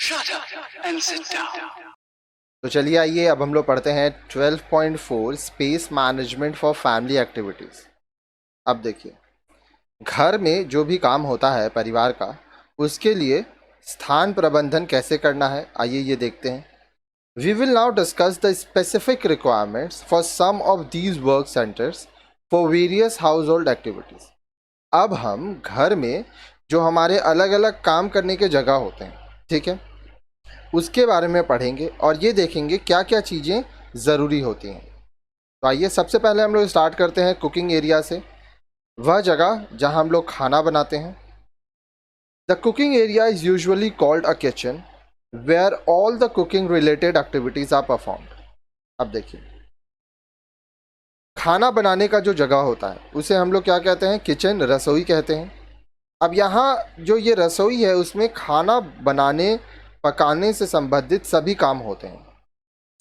Shut up and sit down. तो चलिए आइए अब हम लोग पढ़ते हैं 12.4 space management for family activities. अब देखिए, घर में जो भी काम होता है परिवार का, उसके लिए स्थान प्रबंधन कैसे करना है, आइए ये देखते हैं। We will now discuss the specific requirements for some of these work centres for various household activities. अब हम घर में जो हमारे अलग अलग काम करने के जगह होते हैं, ठीक है, उसके बारे में पढ़ेंगे और ये देखेंगे क्या क्या चीज़ें ज़रूरी होती हैं। तो आइए सबसे पहले हम लोग स्टार्ट करते हैं कुकिंग एरिया से, वह जगह जहां हम लोग खाना बनाते हैं। The cooking area is usually called a kitchen where all the cooking related activities are performed. अब देखिए, खाना बनाने का जो जगह होता है उसे हम लोग क्या कहते हैं? किचन, रसोई कहते हैं। अब यहाँ जो ये रसोई है उसमें खाना बनाने पकाने से संबंधित सभी काम होते हैं।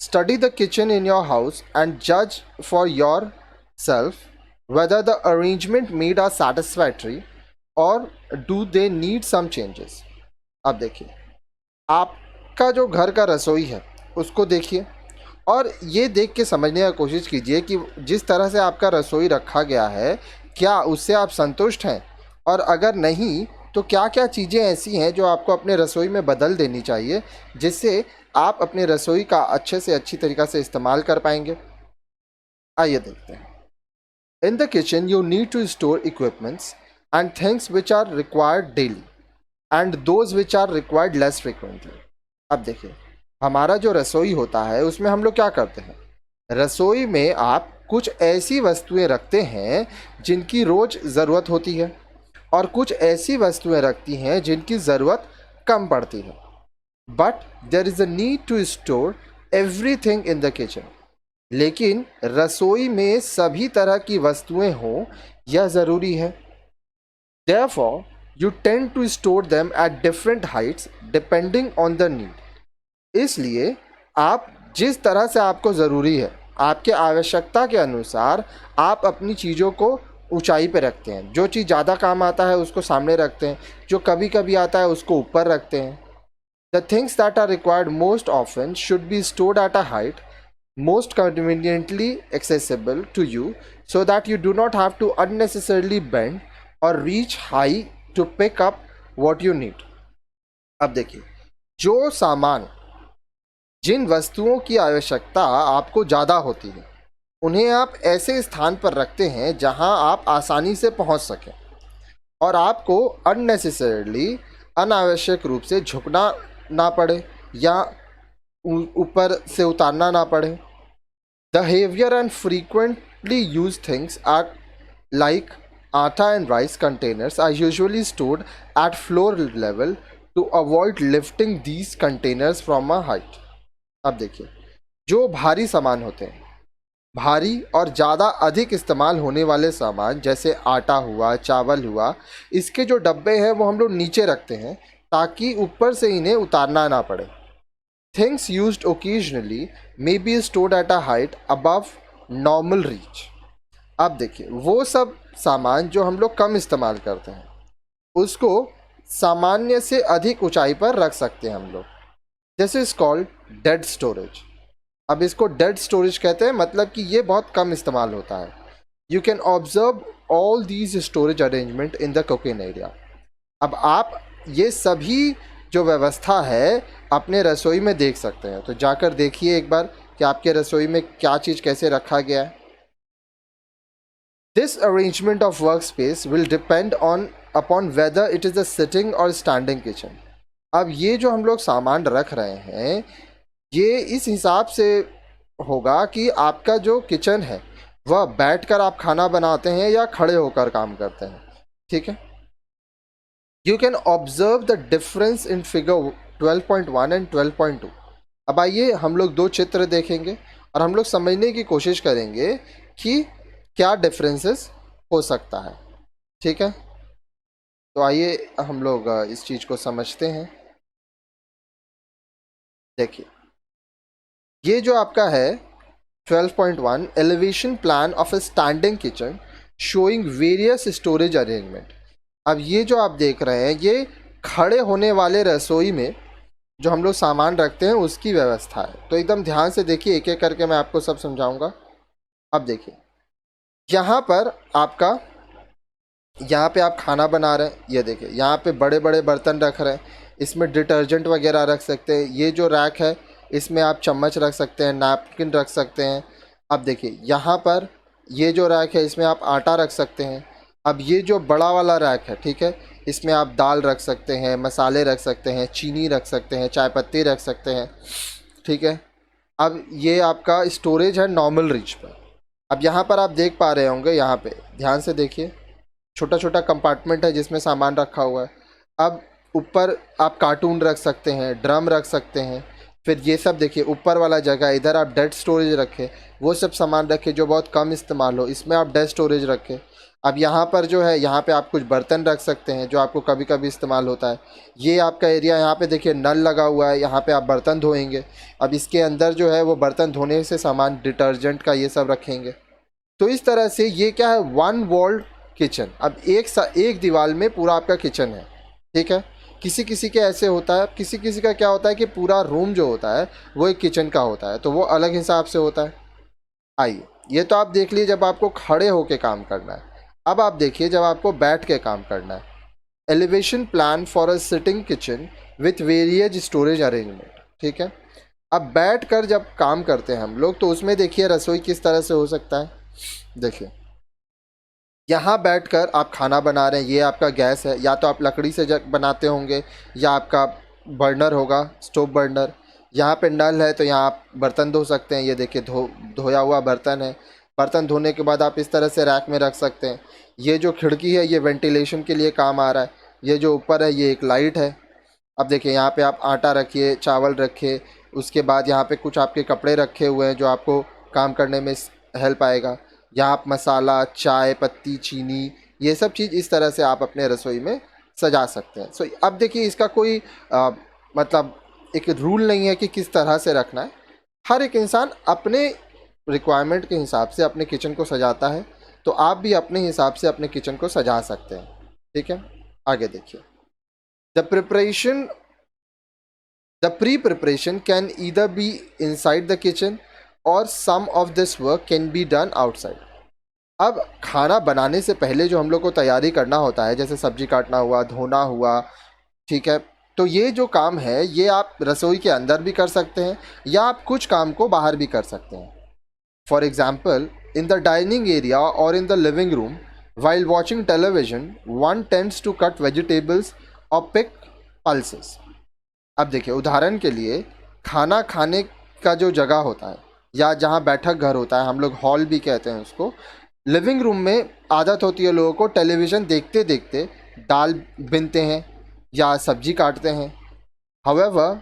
Study the kitchen in your house and जज for yourself whether the arrangement made are satisfactory और do they need some changes. अब देखिए, आपका जो घर का रसोई है उसको देखिए और ये देख के समझने की कोशिश कीजिए कि जिस तरह से आपका रसोई रखा गया है क्या उससे आप संतुष्ट हैं, और अगर नहीं तो क्या क्या चीज़ें ऐसी हैं जो आपको अपने रसोई में बदल देनी चाहिए जिससे आप अपने रसोई का अच्छे से अच्छी तरीक़ा से इस्तेमाल कर पाएंगे। आइए देखते हैं। In the kitchen you need to store equipments and things which are required daily and those which are required less frequently. अब देखिए, हमारा जो रसोई होता है उसमें हम लोग क्या करते हैं? रसोई में आप कुछ ऐसी वस्तुएं रखते हैं जिनकी रोज़ ज़रूरत होती है और कुछ ऐसी वस्तुएं रखती हैं जिनकी ज़रूरत कम पड़ती है। But there is a need to store everything in the kitchen. लेकिन रसोई में सभी तरह की वस्तुएं हों यह ज़रूरी है। Therefore, you tend to store them at different heights depending on the need. इसलिए आप जिस तरह से आपको ज़रूरी है, आपके आवश्यकता के अनुसार आप अपनी चीज़ों को ऊंचाई पे रखते हैं। जो चीज़ ज़्यादा काम आता है उसको सामने रखते हैं, जो कभी कभी आता है उसको ऊपर रखते हैं। The things that are required most often should be stored at a height most conveniently accessible to you so that you do not have to unnecessarily bend or reach high to pick up what you need. अब देखिए, जो सामान, जिन वस्तुओं की आवश्यकता आपको ज़्यादा होती है उन्हें आप ऐसे स्थान पर रखते हैं जहां आप आसानी से पहुंच सकें और आपको अननेसेसरली अनावश्यक रूप से झुकना ना पड़े या ऊपर से उतारना ना पड़े। The heavier and frequently used things are like atta and rice containers are usually stored at floor level to avoid lifting these containers from a height. अब देखिए, जो भारी सामान होते हैं, भारी और ज़्यादा अधिक इस्तेमाल होने वाले सामान जैसे आटा हुआ, चावल हुआ, इसके जो डब्बे हैं वो हम लोग नीचे रखते हैं ताकि ऊपर से इन्हें उतारना ना पड़े। Things used occasionally may be stored at a height above normal reach. अब देखिए, वो सब सामान जो हम लोग कम इस्तेमाल करते हैं उसको सामान्य से अधिक ऊंचाई पर रख सकते हैं हम लोग। This is called dead storage. अब इसको डेड स्टोरेज कहते हैं, मतलब कि ये बहुत कम इस्तेमाल होता है। You can observe all these storage arrangement in the cooking area. अब आप ये सभी जो व्यवस्था है अपने रसोई में देख सकते हैं, तो जाकर देखिए एक बार कि आपके रसोई में क्या चीज़ कैसे रखा गया है। This arrangement of work space will depend on upon whether it is a sitting और स्टैंडिंग किचन। अब ये जो हम लोग सामान रख रहे हैं ये इस हिसाब से होगा कि आपका जो किचन है वह बैठकर आप खाना बनाते हैं या खड़े होकर काम करते हैं, ठीक है। You can observe the difference in figure 12.1 and 12.2. अब आइए हम लोग दो चित्र देखेंगे और हम लोग समझने की कोशिश करेंगे कि क्या डिफरेंसेस हो सकता है, ठीक है। तो आइए हम लोग इस चीज़ को समझते हैं। देखिए, ये जो आपका है 12.1 elevation plan of A standing kitchen showing various storage arrangement. अब ये जो आप देख रहे हैं ये खड़े होने वाले रसोई में जो हम लोग सामान रखते हैं उसकी व्यवस्था है। तो एकदम ध्यान से देखिए, एक एक करके मैं आपको सब समझाऊंगा। अब देखिए, यहाँ पर आपका, यहाँ पे आप खाना बना रहे हैं, ये देखिए यहाँ पे बड़े बड़े बर्तन रख रहे हैं, इसमें डिटर्जेंट वगैरह रख सकते हैं। ये जो रैक है इसमें आप चम्मच रख सकते हैं, नैपकिन रख सकते हैं। अब देखिए यहाँ पर ये जो रैक है इसमें आप आटा रख सकते हैं। अब ये जो बड़ा वाला रैक है, ठीक है, इसमें आप दाल रख सकते हैं, मसाले रख सकते हैं, चीनी रख सकते हैं, चाय पत्ती रख सकते हैं, ठीक है। अब ये आपका स्टोरेज है नॉर्मल रीच पर। अब यहाँ पर आप देख पा रहे होंगे, यहाँ पे ध्यान से देखिए, छोटा छोटा कंपार्टमेंट है जिसमें सामान रखा हुआ है। अब ऊपर आप कार्टून रख सकते हैं, ड्रम रख सकते हैं। फिर ये सब देखिए ऊपर वाला जगह, इधर आप डेड स्टोरेज रखें, वो सब सामान रखें जो बहुत कम इस्तेमाल हो, इसमें आप डेड स्टोरेज रखें। अब यहाँ पर जो है, यहाँ पे आप कुछ बर्तन रख सकते हैं जो आपको कभी कभी इस्तेमाल होता है। ये आपका एरिया, यहाँ पे देखिए नल लगा हुआ है, यहाँ पे आप बर्तन धोएंगे। अब इसके अंदर जो है वो बर्तन धोने से सामान, डिटर्जेंट का ये सब रखेंगे। तो इस तरह से ये क्या है, वन वॉल्ड किचन। अब एक दीवार में पूरा आपका किचन है, ठीक है। किसी किसी के ऐसे होता है, किसी किसी का क्या होता है कि पूरा रूम जो होता है वो एक किचन का होता है, तो वो अलग हिसाब से होता है। आइए, ये तो आप देख लीजिए जब आपको खड़े होके काम करना है। अब आप देखिए जब आपको बैठ के काम करना है। Elevation plan for a sitting kitchen with various storage arrangement, ठीक है। अब बैठ कर जब काम करते हैं हम लोग, तो उसमें देखिए रसोई किस तरह से हो सकता है। देखिए यहाँ बैठकर आप खाना बना रहे हैं, ये आपका गैस है, या तो आप लकड़ी से बनाते होंगे या आपका बर्नर होगा, स्टोव बर्नर। यहाँ पे नल है तो यहाँ आप बर्तन धो सकते हैं। ये देखिए धोया हुआ बर्तन है। बर्तन धोने के बाद आप इस तरह से रैक में रख सकते हैं। ये जो खिड़की है ये वेंटिलेशन के लिए काम आ रहा है। ये जो ऊपर है ये एक लाइट है। अब देखिए यहाँ पे आप आटा रखिए, चावल रखिए, उसके बाद यहाँ पे कुछ आपके कपड़े रखे हुए हैं जो आपको काम करने में हेल्प आएगा। यहाँ आप मसाला, चाय पत्ती, चीनी, ये सब चीज़ इस तरह से आप अपने रसोई में सजा सकते हैं। सो अब देखिए इसका कोई मतलब एक रूल नहीं है कि किस तरह से रखना है। हर एक इंसान अपने रिक्वायरमेंट के हिसाब से अपने किचन को सजाता है, तो आप भी अपने हिसाब से अपने किचन को सजा सकते हैं, ठीक है। आगे देखिए, the pre preparation can either be inside the kitchen और some of this work can be done outside. अब खाना बनाने से पहले जो हम लोग को तैयारी करना होता है, जैसे सब्जी काटना हुआ, धोना हुआ, ठीक है, तो ये जो काम है ये आप रसोई के अंदर भी कर सकते हैं या आप कुछ काम को बाहर भी कर सकते हैं। For example, in the dining area और in the living room while watching television one tends to cut vegetables और पिक पल्सेस। अब देखिए उदाहरण के लिए, खाना खाने का जो जगह होता है या जहाँ बैठक घर होता है, हम लोग हॉल भी कहते हैं उसको, लिविंग रूम में आदत होती है लोगों को टेलीविज़न देखते देखते दाल बीनते हैं या सब्जी काटते हैं। However,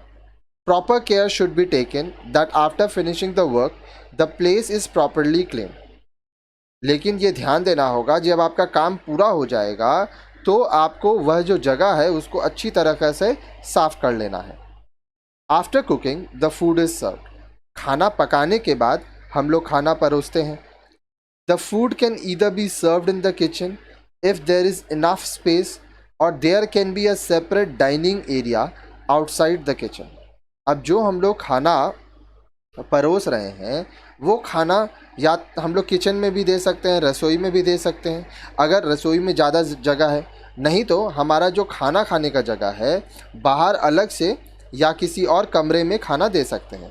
proper care should be taken that after finishing the work the place is properly clean. लेकिन ये ध्यान देना होगा, जब आपका काम पूरा हो जाएगा तो आपको वह जो जगह है उसको अच्छी तरह से साफ कर लेना है। After cooking the food is served. खाना पकाने के बाद हम लोग खाना परोसते हैं। The food can either be served in the kitchen if there is enough space और there can be a separate dining area outside the kitchen. अब जो हम लोग खाना परोस रहे हैं वो खाना या हम लोग किचन में भी दे सकते हैं, रसोई में भी दे सकते हैं अगर रसोई में ज़्यादा जगह है। नहीं तो हमारा जो खाना खाने का जगह है बाहर अलग से या किसी और कमरे में खाना दे सकते हैं।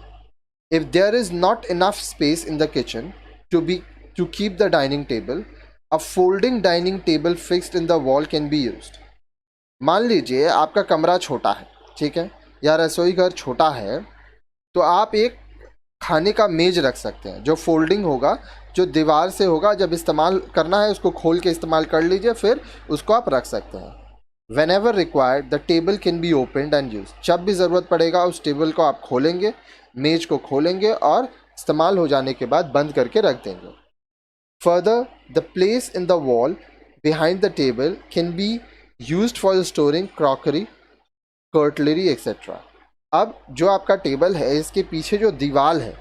If there is not enough space in the kitchen to keep the dining table, a folding dining table fixed in the wall can be used. मान लीजिए आपका कमरा छोटा है, ठीक है, या रसोई घर छोटा है, तो आप एक खाने का मेज रख सकते हैं जो फोल्डिंग होगा, जो दीवार से होगा। जब इस्तेमाल करना है उसको खोल के इस्तेमाल कर लीजिए, फिर उसको आप रख सकते हैं। Whenever required, the table can be opened and used. जब भी ज़रूरत पड़ेगा उस टेबल को आप खोलेंगे, मेज को खोलेंगे और इस्तेमाल हो जाने के बाद बंद करके रख देंगे। Further, the place in the wall behind the table can be used for storing crockery, cutlery, etc. अब जो आपका टेबल है इसके पीछे जो दीवार है,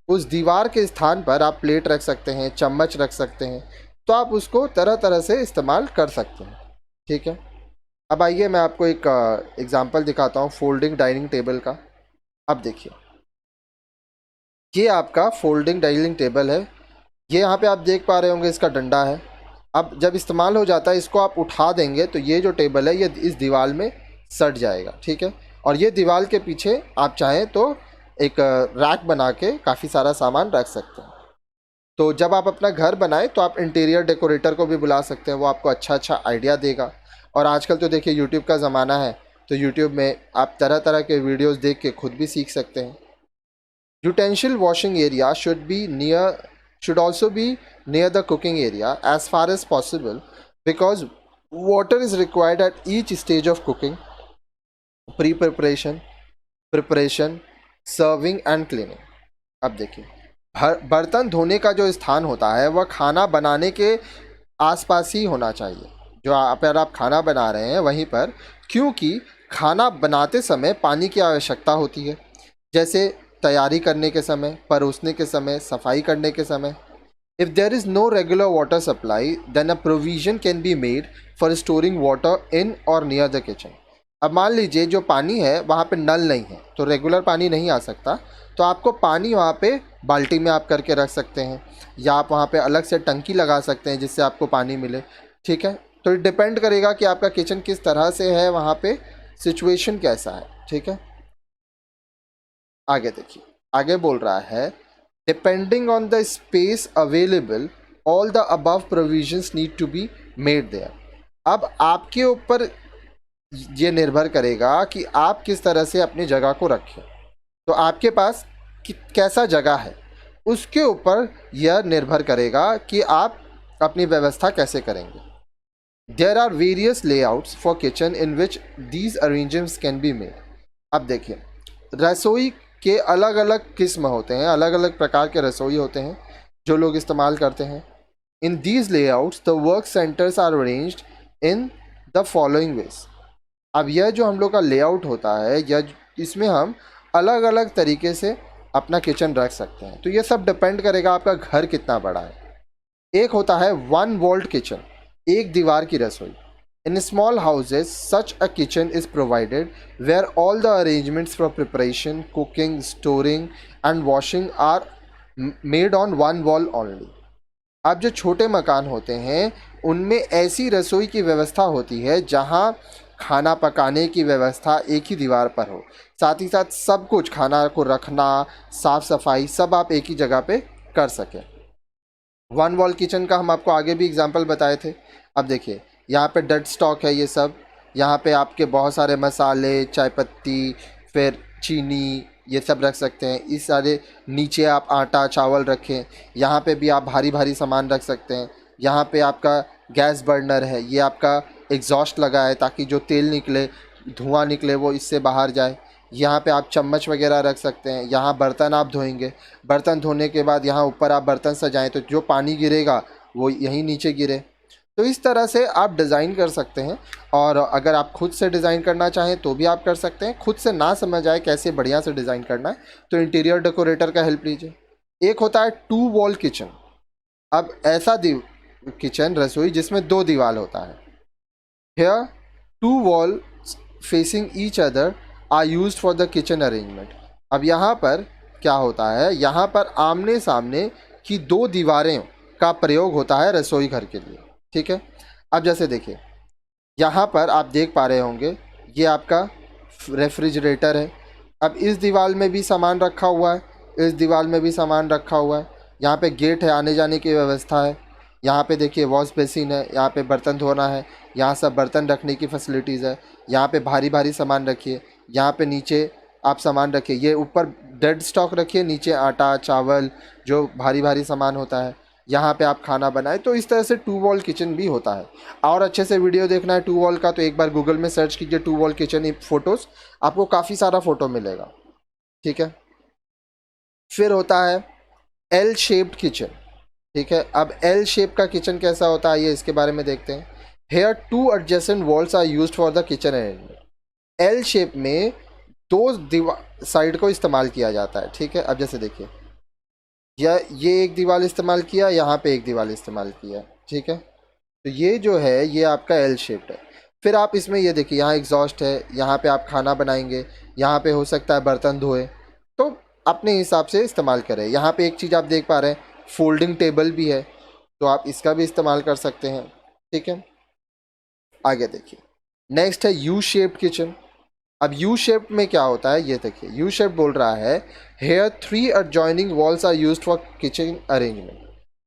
उस दीवार के स्थान पर आप प्लेट रख सकते हैं, चम्मच रख सकते हैं, तो आप उसको तरह तरह से इस्तेमाल कर सकते हैं, ठीक है। अब आइए मैं आपको एक एग्जांपल दिखाता हूँ फोल्डिंग डाइनिंग टेबल का। अब देखिए, ये आपका फोल्डिंग डाइनिंग टेबल है। ये यहाँ पे आप देख पा रहे होंगे, इसका डंडा है। अब जब इस्तेमाल हो जाता है, इसको आप उठा देंगे तो ये जो टेबल है ये इस दीवार में सट जाएगा, ठीक है। और ये दीवार के पीछे आप चाहें तो एक रैक बना के काफ़ी सारा सामान रख सकते हैं। तो जब आप अपना घर बनाएं तो आप इंटीरियर डेकोरेटर को भी बुला सकते हैं, वो आपको अच्छा अच्छा आइडिया देगा। और आजकल तो देखिए यूट्यूब का ज़माना है, तो यूट्यूब में आप तरह तरह के वीडियोस देख के खुद भी सीख सकते हैं। Utensil washing area should also be near the cooking area as far as possible, because water is required at each stage of cooking: pre-preparation, preparation, serving and cleaning. अब देखिए, बर्तन धोने का जो स्थान होता है वह खाना बनाने के आसपास ही होना चाहिए। जो अगर आप खाना बना रहे हैं वहीं पर, क्योंकि खाना बनाते समय पानी की आवश्यकता होती है, जैसे तैयारी करने के समय, परोसने के समय, सफाई करने के समय। If there is no regular water supply then a provision can be made for storing water in or near the kitchen. अब मान लीजिए जो पानी है वहाँ पे नल नहीं है, तो रेगुलर पानी नहीं आ सकता, तो आपको पानी वहाँ पे बाल्टी में आप करके रख सकते हैं, या आप वहाँ पे अलग से टंकी लगा सकते हैं जिससे आपको पानी मिले, ठीक है। तो डिपेंड करेगा कि आपका किचन किस तरह से है, वहाँ पे सिचुएशन कैसा है, ठीक है। आगे देखिए, आगे बोल रहा है depending on the space available all the above provisions need to be made there. अब आपके ऊपर ये निर्भर करेगा कि आप किस तरह से अपनी जगह को रखें। तो आपके पास कैसा जगह है, उसके ऊपर यह निर्भर करेगा कि आप अपनी व्यवस्था कैसे करेंगे। There are various layouts for kitchen in which these arrangements can be made. अब देखिए, रसोई के अलग अलग किस्म होते हैं, अलग अलग प्रकार के रसोई होते हैं जो लोग इस्तेमाल करते हैं। In these layouts the work centres are arranged in the following ways. अब यह जो हम लोग का लेआउट होता है, यह इसमें हम अलग अलग तरीके से अपना किचन रख सकते हैं। तो ये सब डिपेंड करेगा आपका घर कितना बड़ा है। एक होता है वन वॉल्ड किचन, एक दीवार की रसोई। In small houses, such a kitchen is provided where all the arrangements for preparation, cooking, storing and washing are made on one wall only. अब जो छोटे मकान होते हैं उनमें ऐसी रसोई की व्यवस्था होती है जहां खाना पकाने की व्यवस्था एक ही दीवार पर हो, साथ ही साथ सब कुछ खाना को रखना, साफ सफाई सब आप एक ही जगह पे कर सकें। वन वॉल किचन का हम आपको आगे भी एग्जांपल बताए थे। अब देखिए, यहाँ पे डेड स्टॉक है ये सब, यहाँ पे आपके बहुत सारे मसाले, चाय पत्ती, फिर चीनी, ये सब रख सकते हैं। इस सारे नीचे आप आटा चावल रखें, यहाँ पे भी आप भारी भारी सामान रख सकते हैं। यहाँ पे आपका गैस बर्नर है, ये आपका एग्जॉस्ट लगा है ताकि जो तेल निकले, धुआं निकले, वो इससे बाहर जाए। यहाँ पे आप चम्मच वगैरह रख सकते हैं। यहाँ बर्तन आप धोएंगे, बर्तन धोने के बाद यहाँ ऊपर आप बर्तन सजाएं तो जो पानी गिरेगा वो यहीं नीचे गिरे। तो इस तरह से आप डिज़ाइन कर सकते हैं। और अगर आप खुद से डिज़ाइन करना चाहें तो भी आप कर सकते हैं। खुद से ना समझ आए कैसे बढ़िया से डिज़ाइन करना है तो इंटीरियर डेकोरेटर का हेल्प लीजिए। एक होता है टू वॉल किचन। अब ऐसा किचन रसोई जिसमें दो दीवार होता है। Here two wall facing each other are used for the kitchen arrangement. अब यहाँ पर क्या होता है, यहाँ पर आमने सामने की दो दीवारें का प्रयोग होता है रसोई घर के लिए, ठीक है। अब जैसे देखिए, यहाँ पर आप देख पा रहे होंगे ये आपका रेफ्रिजरेटर है। अब इस दीवार में भी सामान रखा हुआ है, इस दीवार में भी सामान रखा हुआ है। यहाँ पे गेट है, आने जाने की व्यवस्था है। यहाँ पे देखिए वॉश बेसिन है, यहाँ पे बर्तन धोना है, यहाँ सब बर्तन रखने की फैसिलिटीज़ है। यहाँ पे भारी भारी सामान रखिए, यहाँ पे नीचे आप सामान रखिए। ये ऊपर डेड स्टॉक रखिए, नीचे आटा चावल जो भारी भारी सामान होता है। यहाँ पे आप खाना बनाएं। तो इस तरह से टू वॉल किचन भी होता है। और अच्छे से वीडियो देखना है टू वॉल का तो एक बार गूगल में सर्च कीजिए टू वॉल किचन फ़ोटोज़, आपको काफ़ी सारा फ़ोटो मिलेगा, ठीक है। फिर होता है एल शेप्ड किचन, ठीक है। अब एल शेप का किचन कैसा होता है ये इसके बारे में देखते हैं। Here two adjacent walls are used for the kitchen arrangement. L shape में दो साइड को इस्तेमाल किया जाता है, ठीक है। अब जैसे देखिए, या ये एक दीवार इस्तेमाल किया, यहाँ पे एक दीवार इस्तेमाल किया, ठीक है। तो ये जो है ये आपका एल शेप्ड है। फिर आप इसमें ये देखिए, यहाँ एग्जॉस्ट है, यहाँ पे आप खाना बनाएंगे, यहाँ पे हो सकता है बर्तन धोए, तो अपने हिसाब से इस्तेमाल करें। यहाँ पे एक चीज़ आप देख पा रहे हैं, फोल्डिंग टेबल भी है, तो आप इसका भी इस्तेमाल कर सकते हैं। ठीक है, आगे देखिए, नेक्स्ट है यू शेप्ड किचन। अब यू शेप में क्या होता है, ये देखिए, यू शेप बोल रहा है here 3 adjoining walls are used for kitchen arrangement।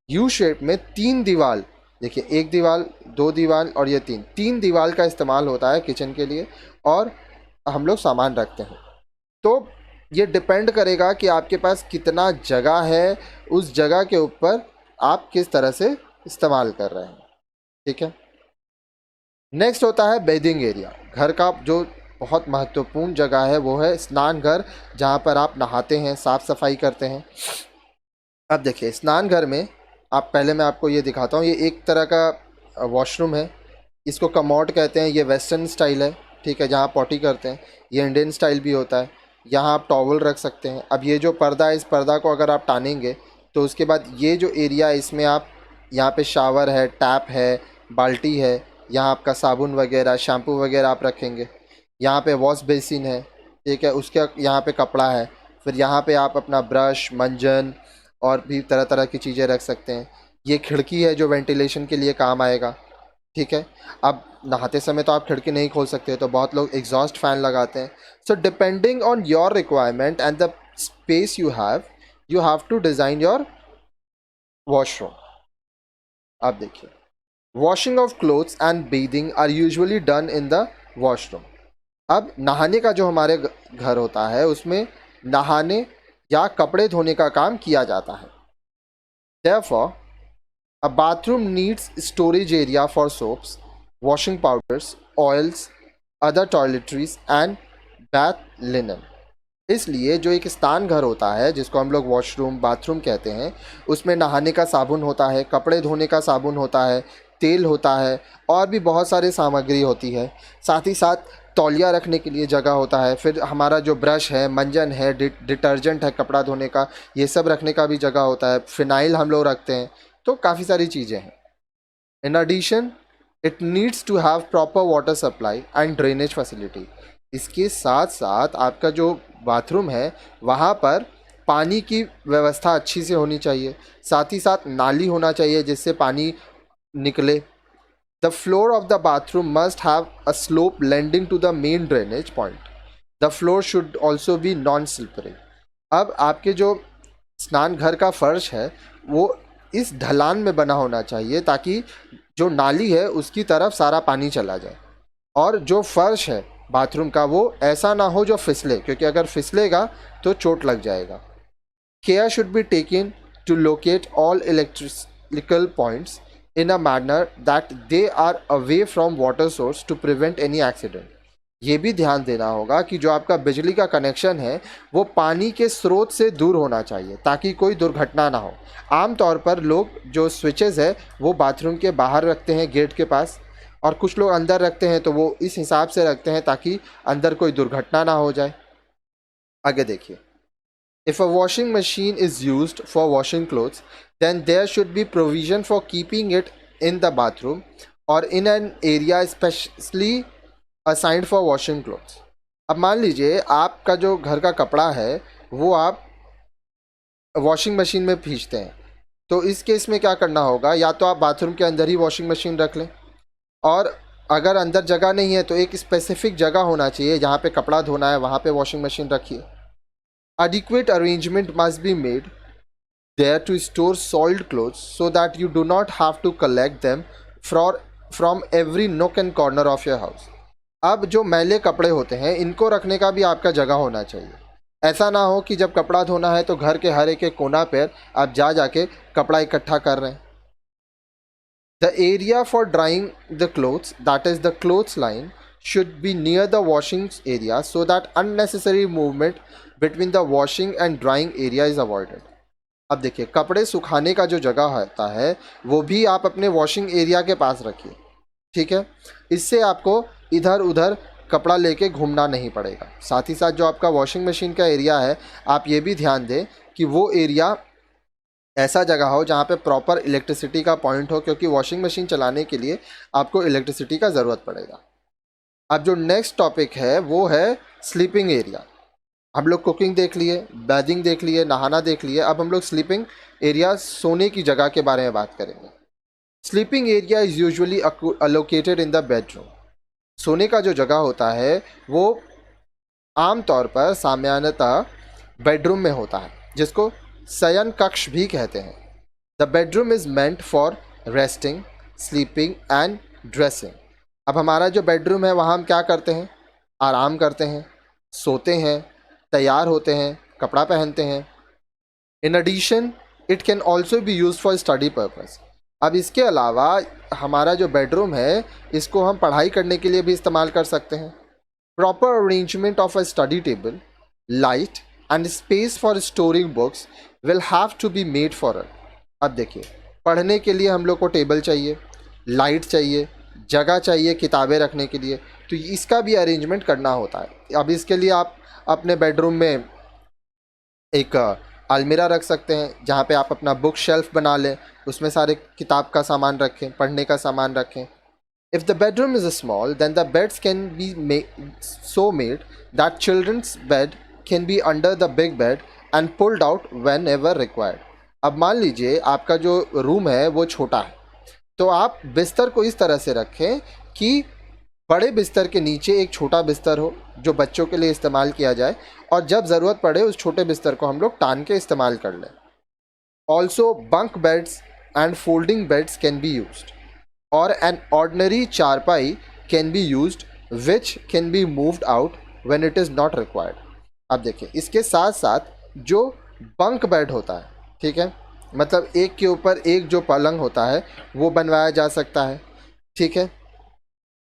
U shape में 3 दीवार, देखिए, एक दीवार, 2 दीवार और ये 3 दीवार का इस्तेमाल होता है किचन के लिए, और हम लोग सामान रखते हैं। तो ये डिपेंड करेगा कि आपके पास कितना जगह है, उस जगह के ऊपर आप किस तरह से इस्तेमाल कर रहे हैं। ठीक है, नेक्स्ट होता है बेदिंग एरिया। घर का जो बहुत महत्वपूर्ण जगह है वो है स्नान घर, जहाँ पर आप नहाते हैं, साफ़ सफाई करते हैं। अब देखिए, स्नान घर में आप, पहले मैं आपको ये दिखाता हूँ, ये एक तरह का वॉशरूम है, इसको कमोड कहते हैं। ये वेस्टर्न स्टाइल है, ठीक है, जहाँ पॉटी करते हैं। ये इंडियन स्टाइल भी होता है, यहाँ आप टॉवल रख सकते हैं। अब ये जो पर्दा है, इस पर्दा को अगर आप टानेंगे तो उसके बाद ये जो एरिया है, इसमें आप, यहाँ पे शावर है, टैप है, बाल्टी है, यहाँ आपका साबुन वगैरह, शैम्पू वगैरह आप रखेंगे। यहाँ पे वॉश बेसिन है, ठीक है, उसके यहाँ पे कपड़ा है। फिर यहाँ पे आप अपना ब्रश, मंजन और भी तरह तरह की चीज़ें रख सकते हैं। ये खिड़की है जो वेंटिलेशन के लिए काम आएगा। ठीक है, अब नहाते समय तो आप खिड़की नहीं खोल सकते, तो बहुत लोग एग्जॉस्ट फैन लगाते हैं। So depending on your requirement and the space you have to design your washroom. अब देखिए, washing of clothes and bathing are usually done in the washroom. अब नहाने का जो हमारे घर होता है, उसमें नहाने या कपड़े धोने का काम किया जाता है। Therefore, a bathroom needs storage area for soaps, washing powders, oils, other toiletries and bath linen। इसलिए जो एक स्नान घर होता है, जिसको हम लोग वॉशरूम, बाथरूम कहते हैं, उसमें नहाने का साबुन होता है, कपड़े धोने का साबुन होता है, तेल होता है, और भी बहुत सारी सामग्री होती है। साथ ही साथ तौलिया रखने के लिए जगह होता है। फिर हमारा जो ब्रश है, मंजन है, डिटर्जेंट है कपड़ा धोने का, ये सब रखने का भी जगह होता है। फिनाइल हम लोग रखते हैं, तो काफ़ी सारी चीज़ें हैं। In addition, it needs to have proper water supply and drainage facility. इसके साथ साथ आपका जो बाथरूम है, वहाँ पर पानी की व्यवस्था अच्छी से होनी चाहिए। साथ ही साथ नाली होना चाहिए जिससे पानी निकले। The floor of the bathroom must have a slope lending to the main drainage point. The floor should also be non-slippery। अब आपके जो स्नान घर का फर्श है, वो इस ढलान में बना होना चाहिए ताकि जो नाली है उसकी तरफ सारा पानी चला जाए। और जो फर्श है बाथरूम का, वो ऐसा ना हो जो फिसले, क्योंकि अगर फिसलेगा तो चोट लग जाएगा। Care should be taken to locate all electrical points in a manner that they are away from water source to prevent any accident। ये भी ध्यान देना होगा कि जो आपका बिजली का कनेक्शन है, वो पानी के स्रोत से दूर होना चाहिए ताकि कोई दुर्घटना ना हो। आमतौर पर लोग जो स्विचेस है वो बाथरूम के बाहर रखते हैं, गेट के पास, और कुछ लोग अंदर रखते हैं, तो वो इस हिसाब से रखते हैं ताकि अंदर कोई दुर्घटना ना हो जाए। आगे देखिए, if a washing machine is used for washing clothes, then there should be provision for keeping it in the bathroom or in an area specially assigned for washing clothes। अब मान लीजिए आपका जो घर का कपड़ा है वो आप वॉशिंग मशीन में खींचते हैं, तो इस केस में क्या करना होगा, या तो आप बाथरूम के अंदर ही वॉशिंग मशीन रख लें, और अगर अंदर जगह नहीं है तो एक स्पेसिफिक जगह होना चाहिए जहाँ पे कपड़ा धोना है, वहाँ पे वॉशिंग मशीन रखिए। Adequate arrangement must be made there to store soiled clothes so that you do not have to collect them from every nook and corner of your house। अब जो मैले कपड़े होते हैं, इनको रखने का भी आपका जगह होना चाहिए। ऐसा ना हो कि जब कपड़ा धोना है तो घर के हर एक कोना पर आप जाके कपड़ा इकट्ठा कर रहे हैं। The area for drying the clothes, that is the clothes line, should be near the washing area so that unnecessary movement between the washing and drying area is avoided। अब देखिए, कपड़े सुखाने का जो जगह होता है वो भी आप अपने वॉशिंग एरिया के पास रखिए। ठीक है, इससे आपको इधर उधर कपड़ा लेके घूमना नहीं पड़ेगा। साथ ही साथ जो आपका वॉशिंग मशीन का एरिया है, आप ये भी ध्यान दें कि वो एरिया ऐसा जगह हो जहाँ पे प्रॉपर इलेक्ट्रिसिटी का पॉइंट हो, क्योंकि वॉशिंग मशीन चलाने के लिए आपको इलेक्ट्रिसिटी का ज़रूरत पड़ेगा। अब जो नेक्स्ट टॉपिक है वो है स्लीपिंग एरिया। हम लोग कुकिंग देख लिए, बैथिंग देख लिए, नहाना देख लिए, अब हम लोग स्लीपिंग एरिया, सोने की जगह के बारे में बात करेंगे। Sleeping area is usually allocated in the bedroom. सोने का जो जगह होता है वो आमतौर पर सामान्यतः बेडरूम में होता है, जिसको शयन कक्ष भी कहते हैं। The bedroom is meant for resting, sleeping and dressing. अब हमारा जो बेडरूम है वहाँ हम क्या करते हैं? आराम करते हैं, सोते हैं, तैयार होते हैं, कपड़ा पहनते हैं। In addition it can also be use for study purpose. अब इसके अलावा हमारा जो बेडरूम है इसको हम पढ़ाई करने के लिए भी इस्तेमाल कर सकते हैं। Proper arrangement of a study table, light and space for storing books will have to be made for it. अब देखिए, पढ़ने के लिए हम लोग को टेबल चाहिए, लाइट चाहिए, जगह चाहिए किताबें रखने के लिए, तो इसका भी अरेंजमेंट करना होता है। अब इसके लिए आप अपने बेडरूम में एक अलमीरा रख सकते हैं जहाँ पे आप अपना बुक शेल्फ बना लें, उसमें सारे किताब का सामान रखें, पढ़ने का सामान रखें। If the bedroom is small, then the beds can be so made that children's bed can be under the big bed and pulled out whenever required. अब मान लीजिए आपका जो रूम है वो छोटा है, तो आप बिस्तर को इस तरह से रखें कि बड़े बिस्तर के नीचे एक छोटा बिस्तर हो जो बच्चों के लिए इस्तेमाल किया जाए, और जब ज़रूरत पड़े उस छोटे बिस्तर को हम लोग टान के इस्तेमाल कर लें। Also bunk beds and folding beds can be used, or an ordinary charpai can be used which can be moved out when it is not required. अब देखिए, इसके साथ साथ जो बंक बेड होता है, ठीक है, मतलब एक के ऊपर एक जो पलंग होता है वो बनवाया जा सकता है, ठीक है।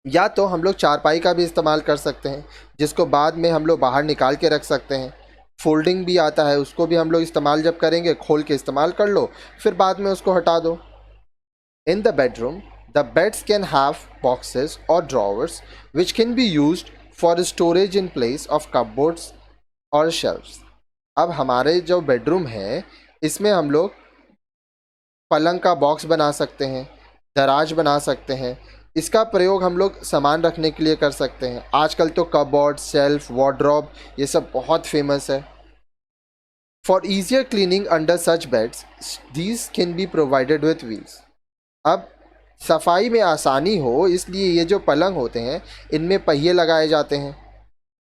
या तो हम लोग चारपाई का भी इस्तेमाल कर सकते हैं जिसको बाद में हम लोग बाहर निकाल के रख सकते हैं। फोल्डिंग भी आता है, उसको भी हम लोग इस्तेमाल जब करेंगे खोल के इस्तेमाल कर लो, फिर बाद में उसको हटा दो। In the bedroom the beds can have boxes or drawers which can be used for storage in place of cupboards or shelves. अब हमारे जो बेडरूम है इसमें हम लोग पलंग का बॉक्स बना सकते हैं, दराज बना सकते हैं। इसका प्रयोग हम लोग सामान रखने के लिए कर सकते हैं। आजकल तो कबोर्ड, सेल्फ, वार्डरोब ये सब बहुत फेमस है। For easier cleaning under such beds these can be provided with wheels. अब सफाई में आसानी हो इसलिए ये जो पलंग होते हैं इनमें पहिए लगाए जाते हैं।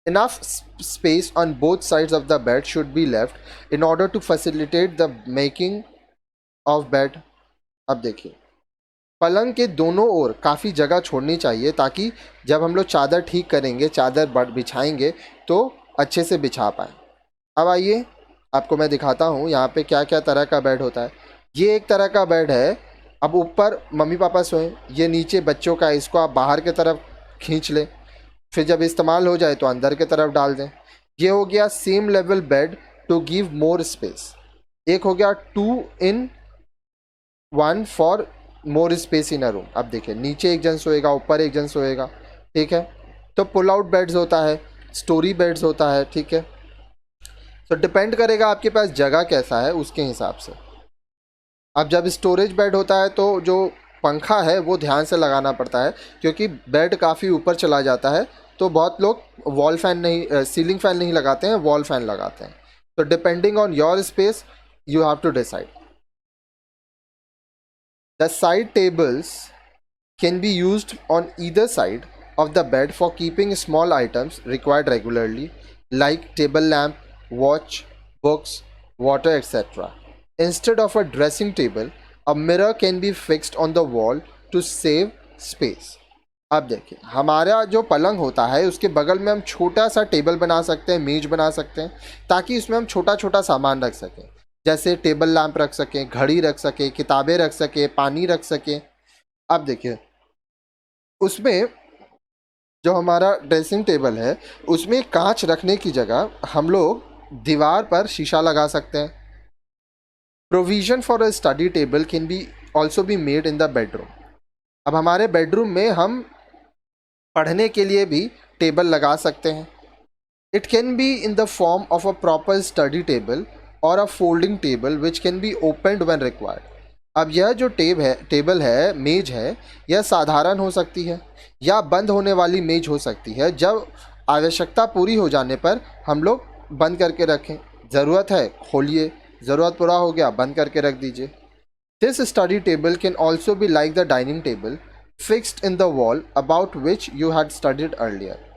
Enough space on both sides of the bed should be left in order to facilitate the making of bed. अब देखिए, पलंग के दोनों ओर काफ़ी जगह छोड़नी चाहिए ताकि जब हम लोग चादर ठीक करेंगे, चादर बिछाएंगे तो अच्छे से बिछा पाएँ। अब आइए आपको मैं दिखाता हूँ यहाँ पे क्या क्या तरह का बेड होता है। ये एक तरह का बेड है। अब ऊपर मम्मी पापा सोएं, ये नीचे बच्चों का है, इसको आप बाहर की तरफ खींच लें, फिर जब इस्तेमाल हो जाए तो अंदर की तरफ डाल दें। ये हो गया same level bed to give more space. एक हो गया 2 in 1 for more space in a room. अब देखिए, नीचे एक जन सोएगा, ऊपर एक जन सोएगा, ठीक है। तो पुल आउट बेड्स होता है, स्टोरी बेड्स होता है, ठीक है। तो डिपेंड करेगा आपके पास जगह कैसा है उसके हिसाब से। अब जब स्टोरेज बेड होता है तो जो पंखा है वो ध्यान से लगाना पड़ता है क्योंकि बेड काफ़ी ऊपर चला जाता है, तो बहुत लोग वॉल फैन नहीं, सीलिंग फैन नहीं लगाते हैं, वॉल फैन लगाते हैं। तो depending on your space you have to decide. The side tables can be used on either side of the bed for keeping small items required regularly like table lamp, watch, books, water, etc. Instead of a dressing table, a mirror can be fixed on the wall to save space. अब देखिए, हमारा जो पलंग होता है उसके बगल में हम छोटा सा टेबल बना सकते हैं, मेज बना सकते हैं, ताकि उसमें हम छोटा छोटा सामान रख सकें, जैसे टेबल लैंप रख सकें, घड़ी रख सकें, किताबें रख सकें, पानी रख सकें। अब देखिए, उसमें जो हमारा ड्रेसिंग टेबल है उसमें कांच रखने की जगह हम लोग दीवार पर शीशा लगा सकते हैं। Provision for a study table can be also be made in the bedroom. अब हमारे बेडरूम में हम पढ़ने के लिए भी टेबल लगा सकते हैं। It can be in the form of a proper study table और a folding table which can be opened when required. अब यह जो टेबल है, मेज है, यह साधारण हो सकती है या बंद होने वाली मेज हो सकती है। जब आवश्यकता पूरी हो जाने पर हम लोग बंद करके रखें। ज़रूरत है खोलिए, ज़रूरत पूरा हो गया बंद करके रख दीजिए। This study table can also be like the dining table fixed in the wall about which you had studied earlier.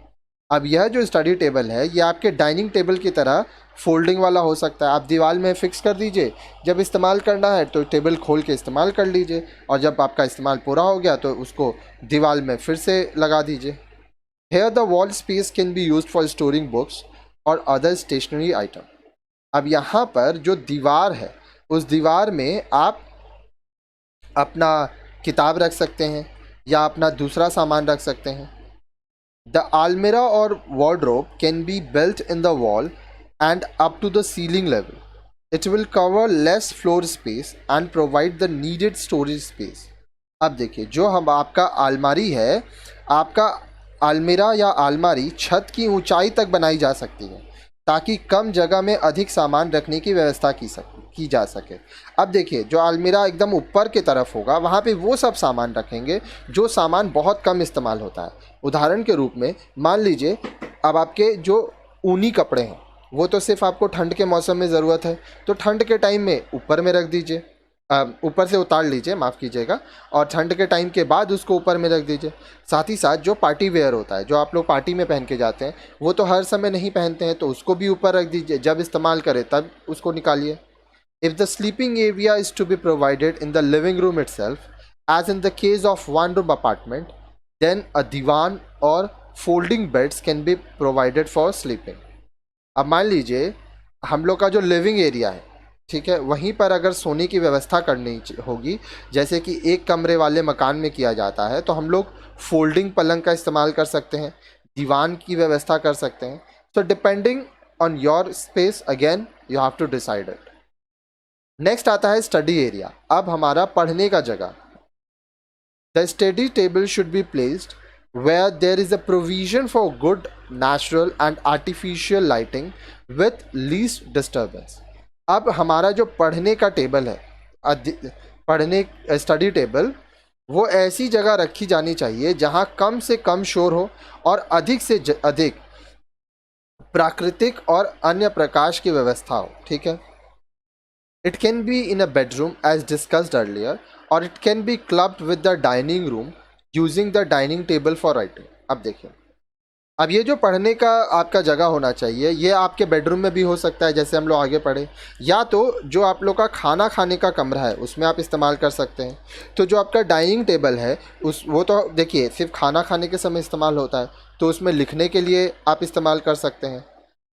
अब यह जो स्टडी टेबल है ये आपके डाइनिंग टेबल की तरह फोल्डिंग वाला हो सकता है। आप दीवार में फिक्स कर दीजिए, जब इस्तेमाल करना है तो टेबल खोल के इस्तेमाल कर लीजिए, और जब आपका इस्तेमाल पूरा हो गया तो उसको दीवार में फिर से लगा दीजिए। Here the wall space can be use for storing books or other stationery item. अब यहाँ पर जो दीवार है उस दीवार में आप अपना किताब रख सकते हैं या अपना दूसरा सामान रख सकते हैं। The almirah or wardrobe can be built in the wall and up to the ceiling level. It will cover less floor space and provide the needed storage space. अब देखिए, जो हम आपका अलमारी है, आपका अलमीरा या अलमारी छत की ऊंचाई तक बनाई जा सकती है ताकि कम जगह में अधिक सामान रखने की व्यवस्था की जा सके। अब देखिए, जो अलमीरा एकदम ऊपर की तरफ होगा वहाँ पे वो सब सामान रखेंगे जो सामान बहुत कम इस्तेमाल होता है। उदाहरण के रूप में मान लीजिए, अब आपके जो ऊनी कपड़े हैं वो तो सिर्फ आपको ठंड के मौसम में ज़रूरत है, तो ठंड के टाइम में ऊपर में रख दीजिए, ऊपर से उतार लीजिए, माफ़ कीजिएगा, और ठंड के टाइम के बाद उसको ऊपर में रख दीजिए। साथ ही साथ जो पार्टी वेयर होता है, जो आप लोग पार्टी में पहन के जाते हैं, वो तो हर समय नहीं पहनते हैं, तो उसको भी ऊपर रख दीजिए। जब इस्तेमाल करें तब उसको निकालिए। If the sleeping area is to be provided in the living room itself, as in the case of one-room apartment, then a divan or folding beds can be provided for sleeping. अब मान लीजिए हम लोग का जो living area है, ठीक है, वहीं पर अगर सोने की व्यवस्था करनी होगी, जैसे कि एक कमरे वाले मकान में किया जाता है, तो हम लोग फोल्डिंग पलंग का इस्तेमाल कर सकते हैं, दीवान की व्यवस्था कर सकते हैं। So depending on your space, again you have to decide it. Next आता है स्टडी एरिया। अब हमारा पढ़ने का जगह। The study table should be placed where there is a provision for good natural and artificial lighting with least disturbance. अब हमारा जो पढ़ने का टेबल है, स्टडी टेबल, वो ऐसी जगह रखी जानी चाहिए जहाँ कम से कम शोर हो और अधिक से अधिक प्राकृतिक और अन्य प्रकाश की व्यवस्था हो। ठीक है, It can be in a bedroom as discussed earlier, or it can be clubbed with the dining room using the dining table for writing. अब देखिए, अब ये जो पढ़ने का आपका जगह होना चाहिए, ये आपके बेडरूम में भी हो सकता है, जैसे हम लोग आगे पढ़े, या तो जो आप लोग का खाना खाने का कमरा है उसमें आप इस्तेमाल कर सकते हैं। तो जो आपका डाइनिंग टेबल है वो तो देखिए सिर्फ खाना खाने के समय इस्तेमाल होता है, तो उसमें लिखने के लिए आप इस्तेमाल कर सकते हैं।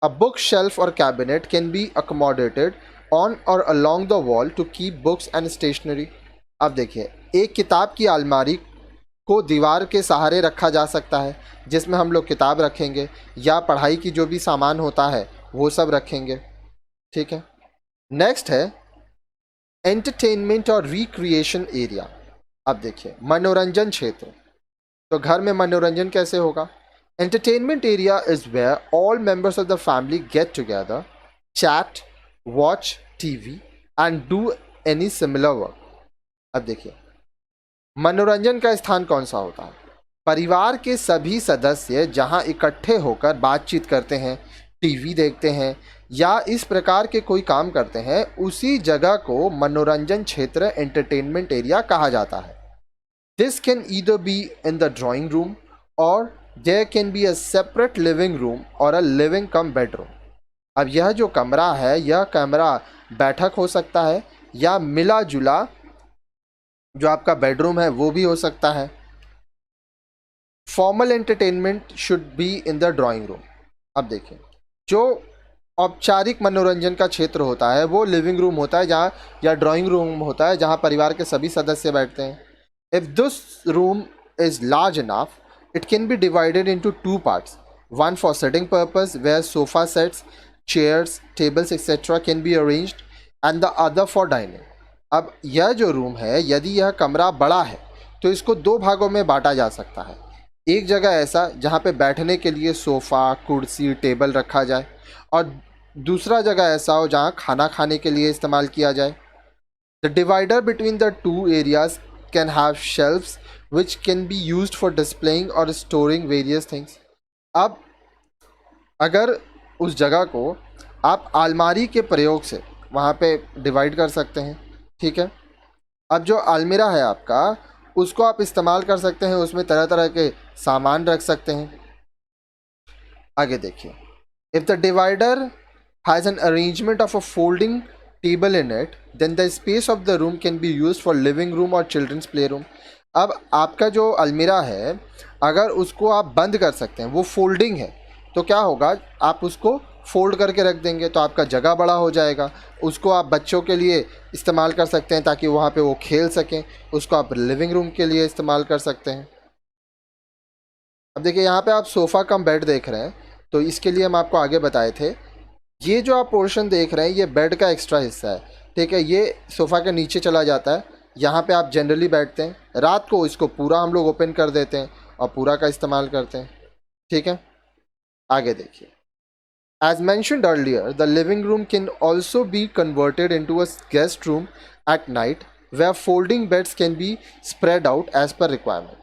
अ बुक शेल्फ और cabinet can be accommodated on और along the wall to keep books and stationery. अब देखिए, एक किताब की अलमारी को दीवार के सहारे रखा जा सकता है, जिसमें हम लोग किताब रखेंगे या पढ़ाई की जो भी सामान होता है वो सब रखेंगे। ठीक है, नेक्स्ट है एंटरटेनमेंट और रिक्रिएशन एरिया। अब देखिए, मनोरंजन क्षेत्र। तो घर में मनोरंजन कैसे होगा? Entertainment area is where all members of the family get together, chat, watch TV and do any similar work. अब देखिए, मनोरंजन का स्थान कौन सा होता है? परिवार के सभी सदस्य जहां इकट्ठे होकर बातचीत करते हैं, टीवी देखते हैं या इस प्रकार के कोई काम करते हैं, उसी जगह को मनोरंजन क्षेत्र एंटरटेनमेंट एरिया कहा जाता है। This can either be in the drawing room और there can be a separate living room और अ लिविंग कम बेडरूम। अब यह जो कमरा है, यह कमरा बैठक हो सकता है या मिला जुला जो आपका बेडरूम है वो भी हो सकता है। Formal entertainment should be in the drawing room. अब देखिए, जो औपचारिक मनोरंजन का क्षेत्र होता है वो लिविंग रूम होता है जहाँ, या ड्राइंग रूम होता है जहाँ परिवार के सभी सदस्य बैठते हैं। If this room is large enough, it can be divided into two parts, one for sitting purpose where sofa sets, chairs, tables etc. can be arranged and the other for dining. अब यह जो room है, यदि यह कमरा बड़ा है तो इसको दो भागों में बांटा जा सकता है। एक जगह ऐसा जहाँ पे बैठने के लिए सोफ़ा, कुर्सी, टेबल रखा जाए, और दूसरा जगह ऐसा हो जहाँ खाना खाने के लिए इस्तेमाल किया जाए। The divider between the two areas can have shelves which can be used for displaying or storing various things. अब अगर उस जगह को आप अलमारी के प्रयोग से वहाँ पे डिवाइड कर सकते हैं, ठीक है। अब जो अलमीरा है आपका, उसको आप इस्तेमाल कर सकते हैं, उसमें तरह तरह के सामान रख सकते हैं। आगे देखिए, if the divider has an arrangement of a folding table in it, then the space of the room can be use for living room or children's play room. अब आपका जो अलमीरा है, अगर उसको आप बंद कर सकते हैं, वो फोल्डिंग है, तो क्या होगा, आप उसको फोल्ड करके रख देंगे तो आपका जगह बड़ा हो जाएगा। उसको आप बच्चों के लिए इस्तेमाल कर सकते हैं ताकि वहाँ पे वो खेल सकें। उसको आप लिविंग रूम के लिए इस्तेमाल कर सकते हैं। अब देखिए, यहाँ पे आप सोफ़ा कम बेड देख रहे हैं, तो इसके लिए हम आपको आगे बताए थे, ये जो आप पोर्शन देख रहे हैं ये बेड का एक्स्ट्रा हिस्सा है, ठीक है। ये सोफ़ा के नीचे चला जाता है, यहाँ पे आप जनरली बैठते हैं। रात को इसको पूरा हम लोग ओपन कर देते हैं और पूरा का इस्तेमाल करते हैं, ठीक है। आगे देखिए, as mentioned earlier, the living room can also be converted into a guest room at night, where folding beds can be spread out as per requirement.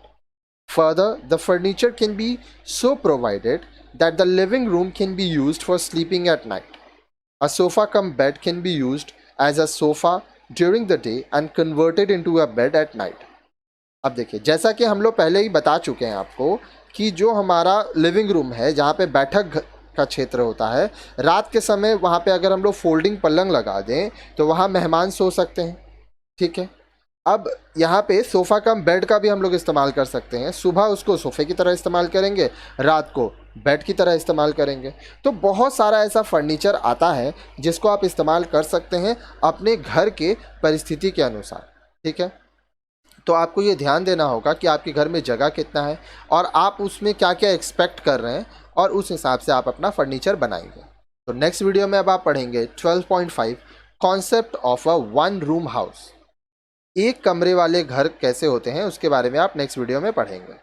Further, the furniture can be so provided that the living room can be used for sleeping at night. A sofa cum bed can be used as a sofa during the day and converted into a bed at night. अब देखिए, जैसा कि हम लोग पहले ही बता चुके हैं आपको कि जो हमारा लिविंग रूम है, जहाँ पे बैठक का क्षेत्र होता है, रात के समय वहाँ पे अगर हम लोग फोल्डिंग पलंग लगा दें तो वहाँ मेहमान सो सकते हैं, ठीक है। अब यहाँ पे सोफ़ा कम बेड का भी हम लोग इस्तेमाल कर सकते हैं। सुबह उसको सोफ़े की तरह इस्तेमाल करेंगे, रात को बेड की तरह इस्तेमाल करेंगे। तो बहुत सारा ऐसा फर्नीचर आता है जिसको आप इस्तेमाल कर सकते हैं अपने घर के परिस्थिति के अनुसार, ठीक है। तो आपको ये ध्यान देना होगा कि आपके घर में जगह कितना है और आप उसमें क्या क्या एक्सपेक्ट कर रहे हैं, और उस हिसाब से आप अपना फर्नीचर बनाएंगे। तो नेक्स्ट वीडियो में अब आप पढ़ेंगे 12.5 concept of a one room house. एक कमरे वाले घर कैसे होते हैं उसके बारे में आप नेक्स्ट वीडियो में पढ़ेंगे।